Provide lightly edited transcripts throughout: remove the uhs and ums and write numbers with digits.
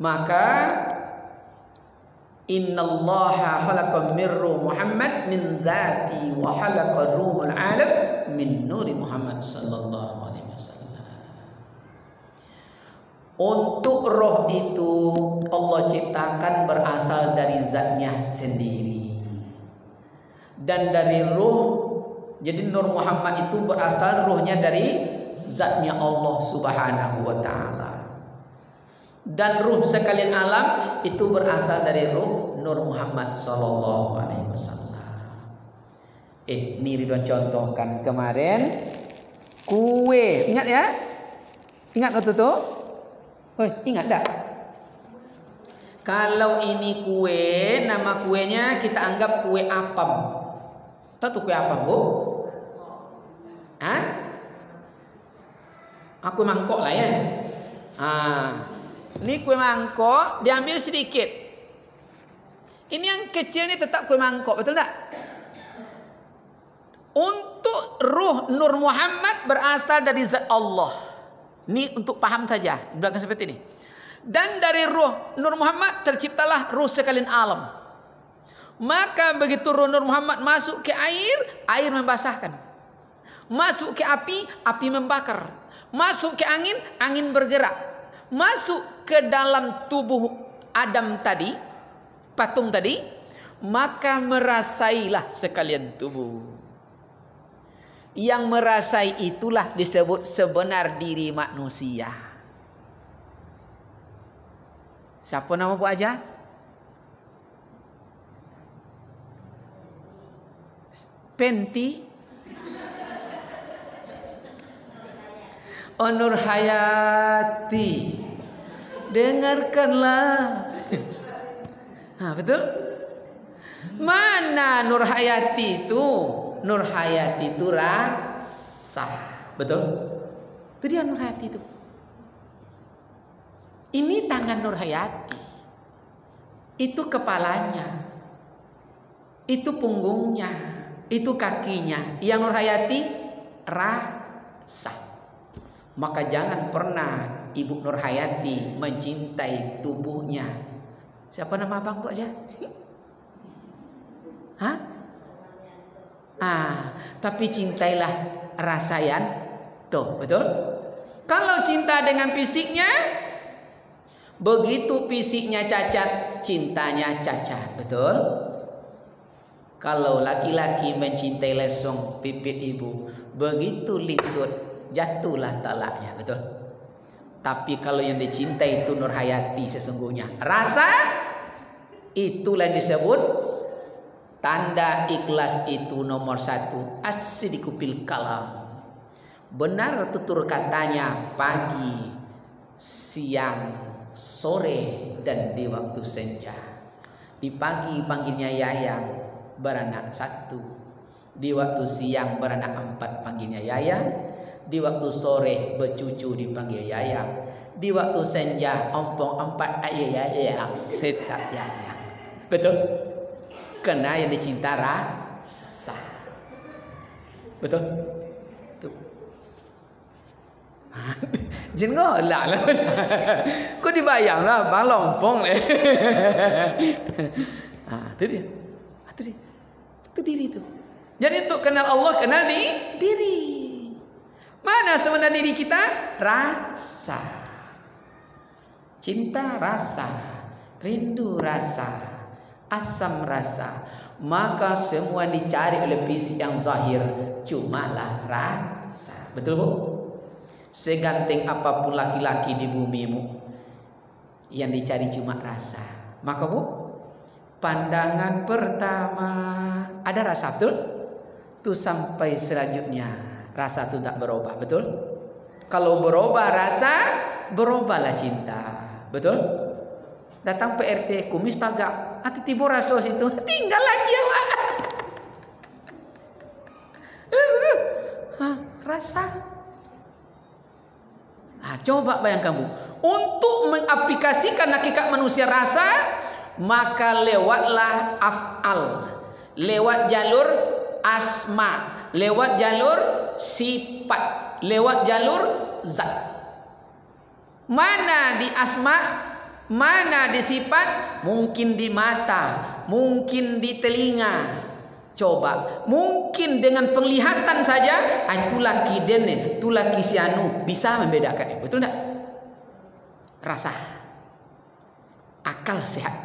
Maka innallaha khalaqa min ruh Muhammad min dzati wa khalaqa ruhul alam min nuri Muhammad sallallahu alaihi wasallam. Untuk roh itu Allah ciptakan berasal dari zatnya sendiri. Dan dari ruh, jadi Nur Muhammad itu berasal ruhnya dari zatnya Allah Subhanahu wa taala. Dan ruh sekalian alam itu berasal dari ruh Nur Muhammad sallallahu alaihi wasallam. Ini Ridwan contohkan kemarin kue. Ingat ya? Ingat waktu itu? Oh, ingat tak? Kalau ini kue, nama kuenya kita anggap kue apam. Tahu tuh kue apam, Bu? Hah? Aku mangkok lah ya. Ini kue mangkok, diambil sedikit. Ini yang kecil ni tetap kue mangkok, betul tak? Untuk ruh Nur Muhammad berasal dari zat Allah. Ini untuk paham saja, belakang seperti ini. Dan dari ruh Nur Muhammad terciptalah ruh sekalian alam. Maka begitu ruh Nur Muhammad masuk ke air, air membasahkan. Masuk ke api, api membakar. Masuk ke angin, angin bergerak. Masuk ke dalam tubuh Adam tadi, patung tadi, maka merasailah sekalian tubuh. Yang merasai itulah disebut sebenar diri manusia. Siapa nama Bu Aja? Penti? Oh, Nur Hayati. Dengarkanlah. Betul? Mana Nur Hayati itu? Nur Hayati itu rasa. Betul? Itu dia Nur Hayati itu. Ini tangan Nur Hayati. Itu kepalanya. Itu punggungnya. Itu kakinya. Yang Nur Hayati rasa. Maka jangan pernah Ibu Nur Hayati mencintai tubuhnya. Siapa nama abang Bu aja? Hah? Tapi cintailah rasayan. Tuh, betul? Kalau cinta dengan fisiknya, begitu fisiknya cacat, cintanya cacat. Betul? Kalau laki-laki mencintai lesung pipit ibu, begitu lisut, jatuhlah talaknya. Betul? Tapi kalau yang dicintai itu Nur Hayati sesungguhnya, rasa itulah yang disebut tanda ikhlas itu nomor 1. As-sidqu fil kalam. Benar tutur katanya pagi, siang, sore, dan di waktu senja. Di pagi panggilnya Yayang, beranak 1. Di waktu siang beranak 4, panggilnya Yayang. Di waktu sore bercucu dipanggil Yayang. Di waktu senja ompong 4 Yayang, tetap Yayang. Betul? Kena yang dicinta rasa. Betul? Tuh. Jangan lah. Kau dibayang lah, bang lompong le. Itu dia. Itu diri itu. Jadi untuk kenal Allah, kenal diri. Mana sebenarnya diri kita? Rasa. Cinta rasa. Rindu rasa. Asam rasa. Maka semua dicari oleh fisik yang zahir cumalah rasa. Betul Bu? Seganteng apapun laki-laki di bumimu, yang dicari cuma rasa. Maka Bu, pandangan pertama ada rasa, betul? Tuh sampai selanjutnya rasa itu tak berubah, betul? Kalau berubah rasa, berubahlah cinta. Betul? Datang PRT kumis tagak, hati tibo rasa situ, tinggal lagi ya Pak. Rasa. Coba bayangkan Bu, untuk mengaplikasikan hakikat manusia rasa, maka lewatlah af'al, lewat jalur asma, lewat jalur sifat, lewat jalur zat. Mana di asma, Mana di sifat? Mungkin di mata, mungkin di telinga. Coba, mungkin dengan penglihatan saja, itu laki dene, itu laki si anu, bisa membedakan. Betul enggak? Rasa, akal sehat.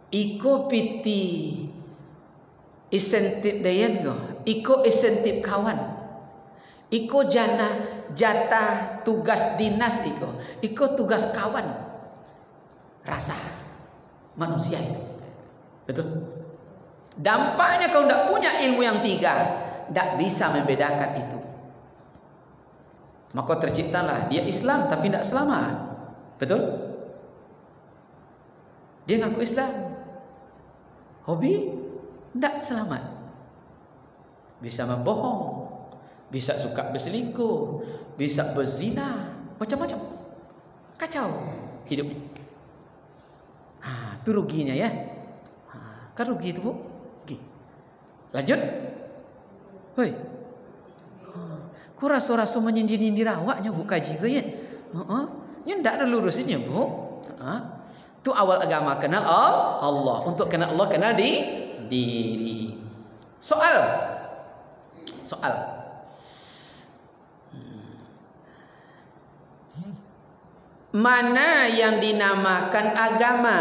Iko piti insentif dayan go, iko insentif kawan. Iko jatah tugas dinas iko tugas kawan. Rasa manusia itu. Betul. Dampaknya kalau tidak punya ilmu yang tiga, tidak bisa membedakan itu. Maka terciptalah dia Islam tapi tidak selamat. Betul? Dia ngaku Islam, hobi tidak selamat. Bisa membohong, bisa suka berselingkuh, bisa berzina, macam-macam. Kacau hidupnya. Itu ruginya ya. Kan rugi itu bu. Rugi. Lanjut. Hoi. Ku rasa-rasa menyindir-nyindir awaknya bu kaji tu ya. Ini tidak ada lurusinnya bu. Itu awal agama kenal Allah. Untuk kenal Allah kenal diri. Soal. Mana yang dinamakan agama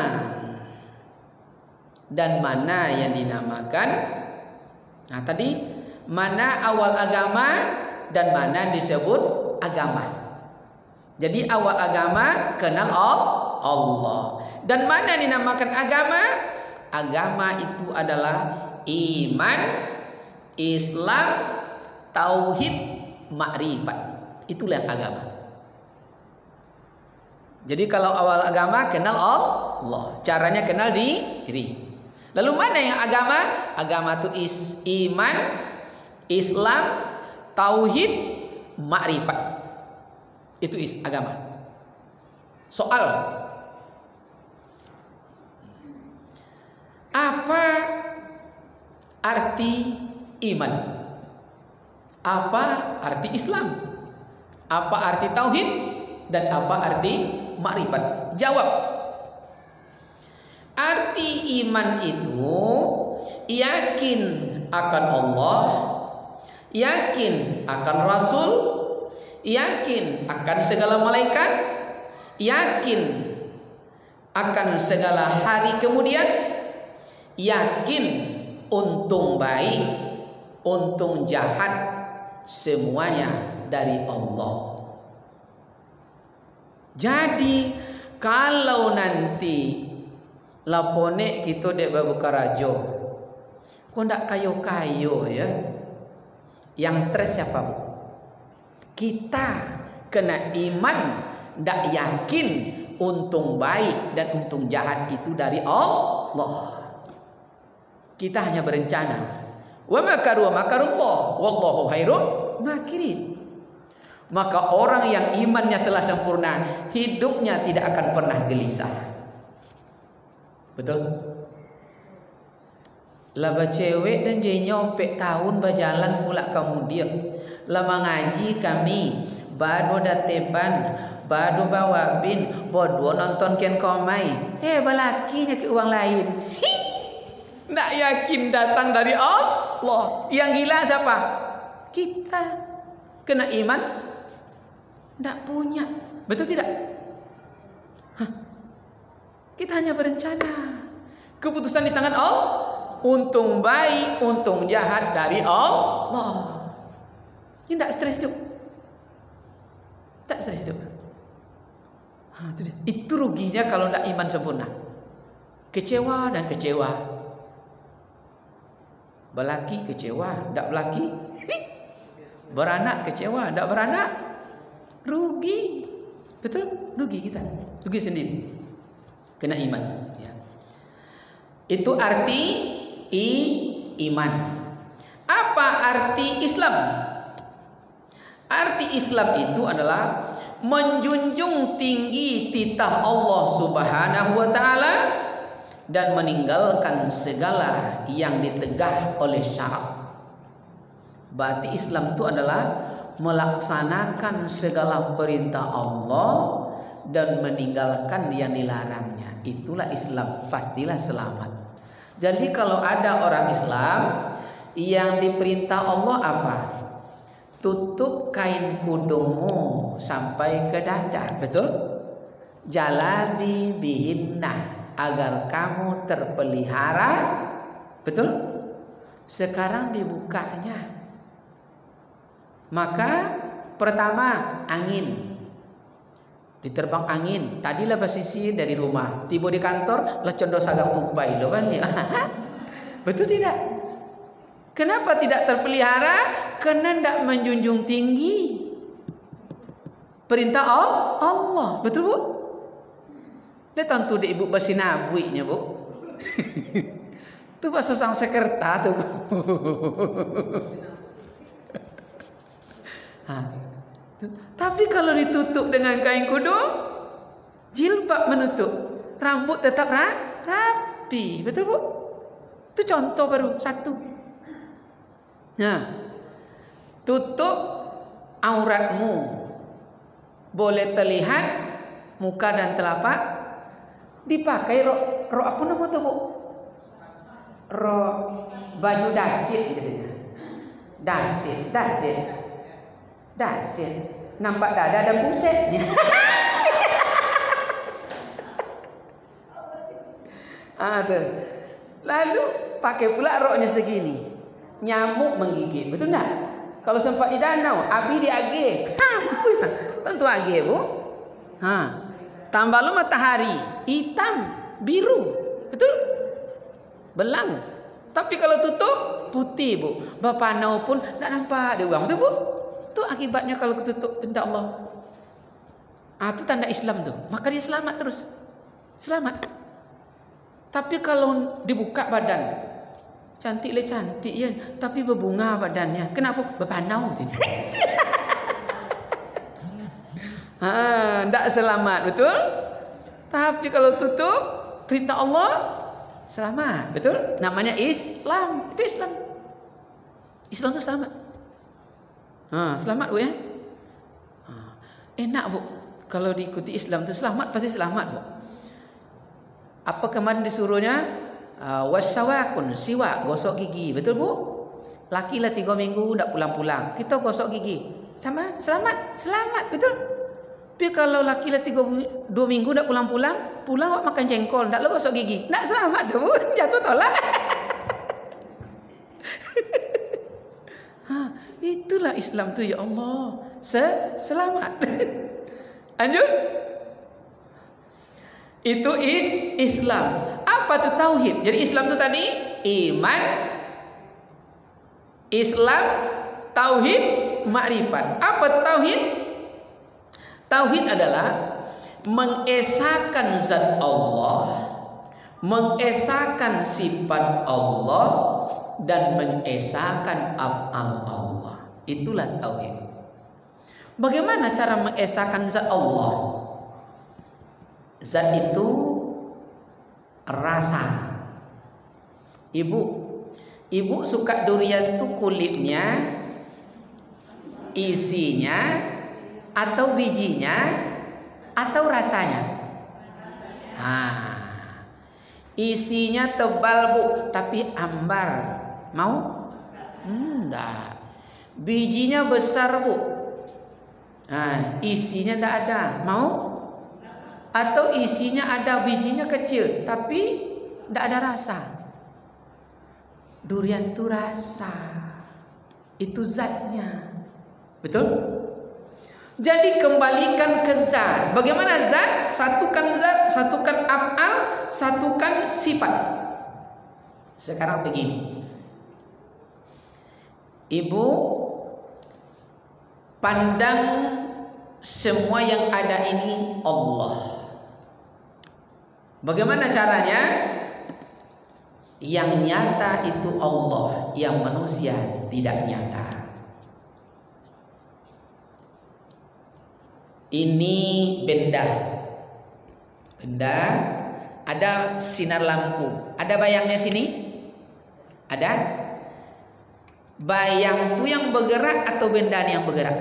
dan mana yang dinamakan tadi mana awal agama dan mana disebut agama. Jadi awal agama kenal Allah. Dan mana dinamakan agama? Agama itu adalah iman, Islam, tauhid, makrifat. Itulah agama. Jadi kalau awal agama kenal Allah, caranya kenal diri. Lalu mana yang agama? Agama itu iman, Islam, tauhid, makrifat. Itu agama. Soal, apa arti iman? Apa arti Islam? Apa arti tauhid? Dan apa arti makrifat? Jawab. Arti iman itu yakin akan Allah, yakin akan Rasul, yakin akan segala malaikat, yakin akan segala hari kemudian, yakin untung baik, untung jahat, semuanya dari Allah. Jadi kalau nanti lapone kita dek babuka rajo, kok ndak kayo-kayo ya? Yang stres siapa bu? Kita kena iman, ndak yakin untung baik dan untung jahat itu dari Allah. Kita hanya berencana. Wa makaru wa makarullah, wallahu khairun makirin. Maka orang yang imannya telah sempurna, hidupnya tidak akan pernah gelisah. Betul? Laba cewek dan dia nyampe tahun berjalan pula kemudian. Lama ngaji kami, bado dateban, bado bawa bin, bodo nonton ken komai. Balakinya ke uang lain. Nggak yakin datang dari Allah. Yang gila siapa? Kita. Kena iman tidak punya. Betul tidak? Kita hanya berencana. Keputusan di tangan Allah. Untung baik, untung jahat dari Allah. Ini tidak stres itu. Tak stres itu. Itu ruginya kalau tidak iman sempurna. Kecewa dan kecewa. Belaki kecewa, tidak belaki. Beranak kecewa, tidak beranak. Rugi. Betul? Rugi kita. Rugi sendiri. Kena iman ya. Itu arti iman. Apa arti Islam? Arti Islam itu adalah menjunjung tinggi titah Allah Subhanahu wa taala dan meninggalkan segala yang ditegah oleh syarat. Berarti Islam itu adalah melaksanakan segala perintah Allah dan meninggalkan yang dilarangnya. Itulah Islam, pastilah selamat. Jadi kalau ada orang Islam yang diperintah Allah apa? Tutup kain kudungmu sampai ke dada, betul? Jalabi bihinna, agar kamu terpelihara, betul? Sekarang dibukanya. Maka pertama angin, diterbang angin. Tadilah basisi dari rumah, tiba di kantor lah condo sagam tupai lo kan ya. Betul tidak? Kenapa tidak terpelihara? Karena tidak menjunjung tinggi perintah Allah. Betul bu? Dia tentu di ibu basinabuinya bu. Itu bahasa Sanskerta tuh. Tapi kalau ditutup dengan kain kudung, jilbab menutup, rambut tetap rapi, betul bu? Itu contoh baru satu. Nah, tutup auratmu, boleh terlihat muka dan telapak, dipakai rok apa nama tuh bu? Rok baju dasit gitu ya. Dasit. Nampak dada ada pusetnya. Tuh. Lalu pakai pula roknya segini. Nyamuk menggigit, betul enggak? Kalau sempat di danau, abi di age. Tentu age, bu. Tambah lu matahari, hitam, biru, betul? Belang. Tapi kalau tutup putih, bu. Bapak nau pun tak nampak dia uang, betul bu? Itu akibatnya kalau tutup perintah Allah. Itu tanda Islam tuh. Maka dia selamat terus. Selamat. Tapi kalau dibuka badan, cantik ya, tapi berbunga badannya. Kenapa? Berpanau. Tidak selamat, betul? Tapi kalau tutup perintah Allah, selamat, betul? Namanya Islam. Itu Islam. Islam itu selamat. Selamat bu ya. Enak bu. Kalau diikuti Islam itu selamat, pasti selamat bu. Apa kemarin disuruhnya? Wasawakun, siwak, gosok gigi, betul bu? Laki lah 3 minggu tak pulang-pulang, kita gosok gigi, sama selamat, betul? Tapi kalau laki lah 2 minggu tak pulang-pulang, pulang makan jengkol, tak lo gosok gigi, tak selamat tu, jatuh tolak. Itulah Islam tu ya Allah, selamat. Lanjut. Itu Islam. Apa itu tauhid? Jadi Islam itu tadi iman, Islam, tauhid, makrifat. Apa itu tauhid? Tauhid adalah mengesahkan zat Allah, mengesahkan sifat Allah, dan mengesahkan af'al Allah. Itulah tauhid. Bagaimana cara mengesahkan zat Allah? Zat itu rasa. Ibu suka durian itu kulitnya, isinya, atau bijinya, atau rasanya? Isinya tebal bu, tapi ambar. Mau? Enggak. Bijinya besar bu. Isinya enggak ada. Mau? Atau isinya ada, bijinya kecil, tapi tidak ada rasa. Durian itu rasa, itu zatnya, betul? Jadi kembalikan ke zat. Bagaimana zat? Satukan zat, satukan af'al, satukan sifat. Sekarang begini, ibu pandang semua yang ada ini Allah. Bagaimana caranya? Yang nyata itu Allah, yang manusia tidak nyata. Ini benda. Ada sinar lampu. Ada bayangnya sini? Ada? Bayang itu yang bergerak atau benda yang bergerak?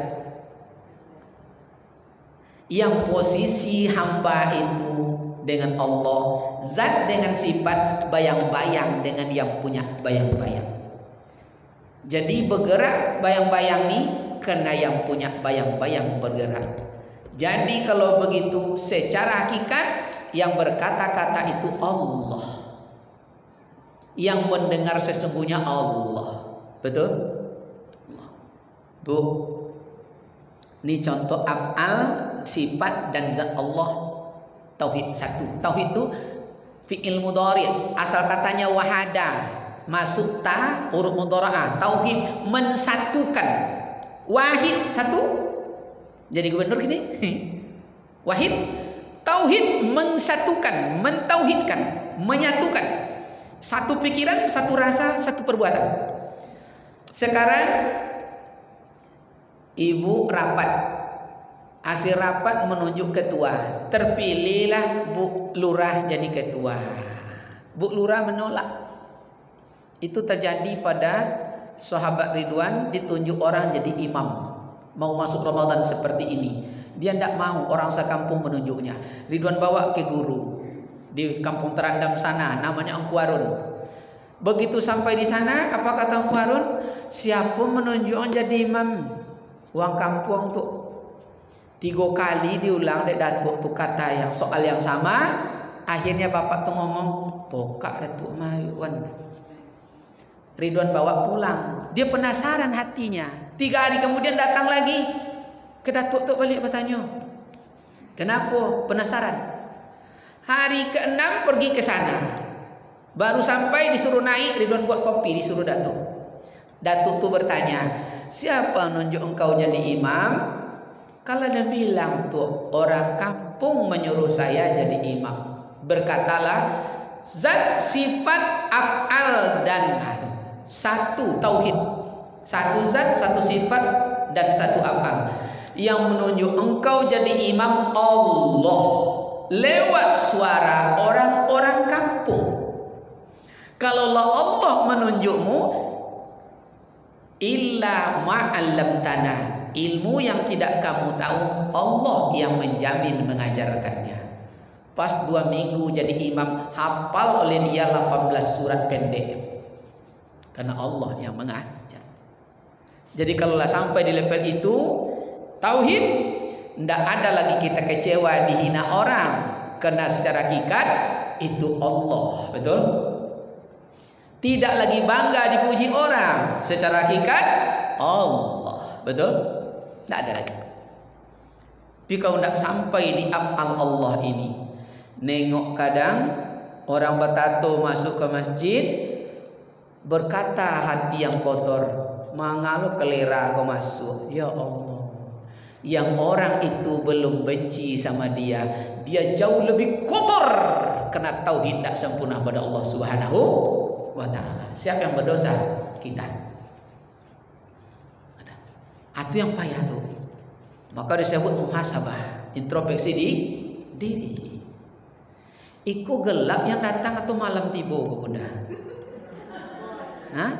Yang posisi hamba itu dengan Allah, zat dengan sifat, bayang-bayang dengan yang punya bayang-bayang. Jadi bergerak bayang-bayang ni kena yang punya bayang-bayang bergerak. Jadi kalau begitu secara hakikat yang berkata-kata itu Allah, yang mendengar sesungguhnya Allah. Betul? Bu, ini contoh af'al, sifat dan zat Allah. Tauhid satu. Tauhid itu fi'il mudhari, asal katanya wahada, masuk ta huruf mudhara'ah. Tauhid mensatukan. Wahid satu. Jadi gubernur gini. Wahid. Tauhid mensatukan, mentauhidkan, menyatukan. Satu pikiran, satu rasa, satu perbuatan. Sekarang ibu rapat. Hasil rapat menunjuk ketua. Terpilihlah Bu Lurah jadi ketua. Bu Lurah menolak. Itu terjadi pada sahabat Ridwan, ditunjuk orang jadi imam. Mau masuk Ramadan seperti ini. Dia tidak mau, orang sekampung menunjuknya. Ridwan bawa ke guru di kampung Terandam sana, namanya Engku Harun. Begitu sampai di sana, apa kata Engku Harun? Siapa menunjuk jadi imam? Uang kampung tuh. 3 kali diulang dek Datuk tuh kata yang soal yang sama. Akhirnya bapak tuh ngomong, pokak Datuk Mayuan. Ridwan bawa pulang. Dia penasaran hatinya. 3 hari kemudian datang lagi ke Datuk tuh balik bertanya. Kenapa? Penasaran. Hari ke-6 pergi ke sana. Baru sampai disuruh naik, Ridwan buat kopi, disuruh Datuk. Datuk tuh bertanya, siapa nunjuk engkau jadi imam? Kalau dia bilang tuh orang kampung menyuruh saya jadi imam. Berkatalah zat, sifat, af'al dan satu tauhid. Satu zat, satu sifat dan satu af'al. Yang menunjuk engkau jadi imam Allah lewat suara orang-orang kampung. Kalau Allah menunjukmu, illa ma'allamtana, ilmu yang tidak kamu tahu, Allah yang menjamin mengajarkannya. Pas 2 minggu jadi imam, hafal oleh dia 18 surat pendek. Karena Allah yang mengajar. Jadi kalaulah sampai di level itu, tauhid, tidak ada lagi kita kecewa dihina orang. Karena secara hakikat itu Allah. Betul? Tidak lagi bangga dipuji orang. Secara hakikat Allah. Betul? Tidak ada lagi. Tapi kau tidak sampai di af'al Allah ini. Nengok kadang orang bertato masuk ke masjid, berkata hati yang kotor, mangalu kelera kau masuk. Ya Allah, yang orang itu belum benci sama dia, dia jauh lebih kotor karena tauhid tidak sempurna pada Allah Subhanahu wa ta'ala. Siapa yang berdosa? Kita. Itu yang payah tuh. Maka disebut muhasabah, introspeksi di diri. Iku gelap yang datang atau malam tiba bunda? Hah?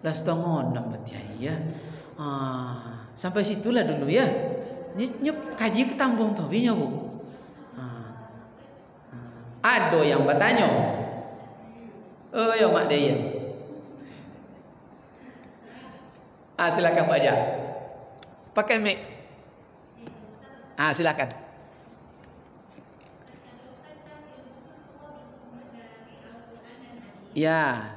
Las tongon dapat ya. Sampai situlah dulu ya. Nyup kaji ketambung tobinya bu. Ada yang bertanya. Oh ya mak dia. Silakan Pak Aja. Pakai mic. Silakan. Ya.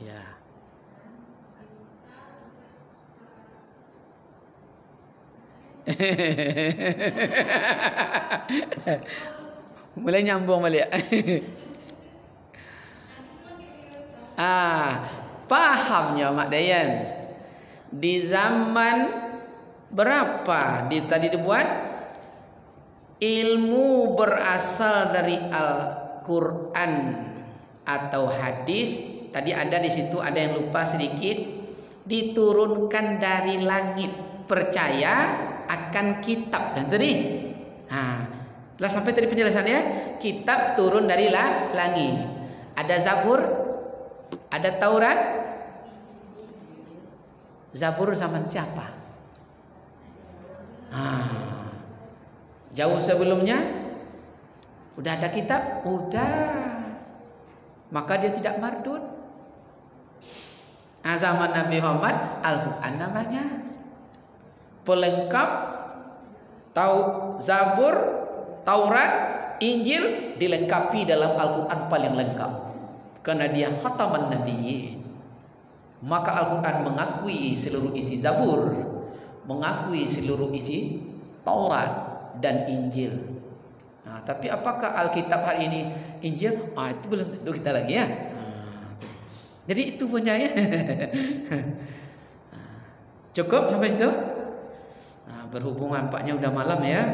Ya. Mulai nyambung balik. Pahamnya Mak Dayan. Di zaman berapa tadi dibuat? Ilmu berasal dari Al-Quran atau hadis. Tadi ada di situ, ada yang lupa sedikit. diturunkan dari langit. Percaya akan kitab. Dan tadi lah sampai tadi penjelasannya, kitab turun dari langit. Ada Zabur, ada Taurat. Zabur zaman siapa? Jauh sebelumnya udah ada kitab, udah. Maka dia tidak mardud. Zaman Nabi Muhammad Al-Quran namanya. Pelengkap, tahu Zabur, Taurat, Injil dilengkapi dalam Al-Quran paling lengkap. Karena dia khataman nabiyyin. Maka Al-Quran mengakui seluruh isi Zabur, mengakui seluruh isi Taurat dan Injil. Tapi apakah Alkitab hari ini Injil? Itu belum tentu kita lagi ya. Jadi itu punya ya. Cukup sampai situ. Berhubung nampaknya udah malam ya.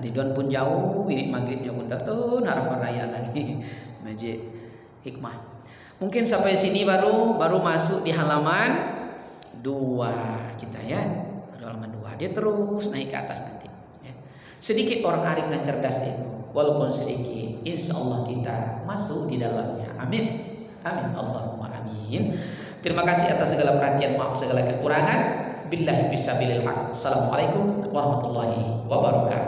Ridwan pun jauh, wirid maghribnya pun datang, harapan raya lagi. Masjid Hikmah. Mungkin sampai sini baru masuk di halaman 2 kita ya. Halaman 2. Dia terus naik ke atas nanti. Ya. Sedikit orang arif dan cerdas itu, walaupun sedikit, insya Allah kita masuk di dalamnya. Amin. Amin. Allahumma amin. Terima kasih atas segala perhatian, maaf segala kekurangan. Billahi fisabilil haq. Assalamualaikum warahmatullahi wabarakatuh.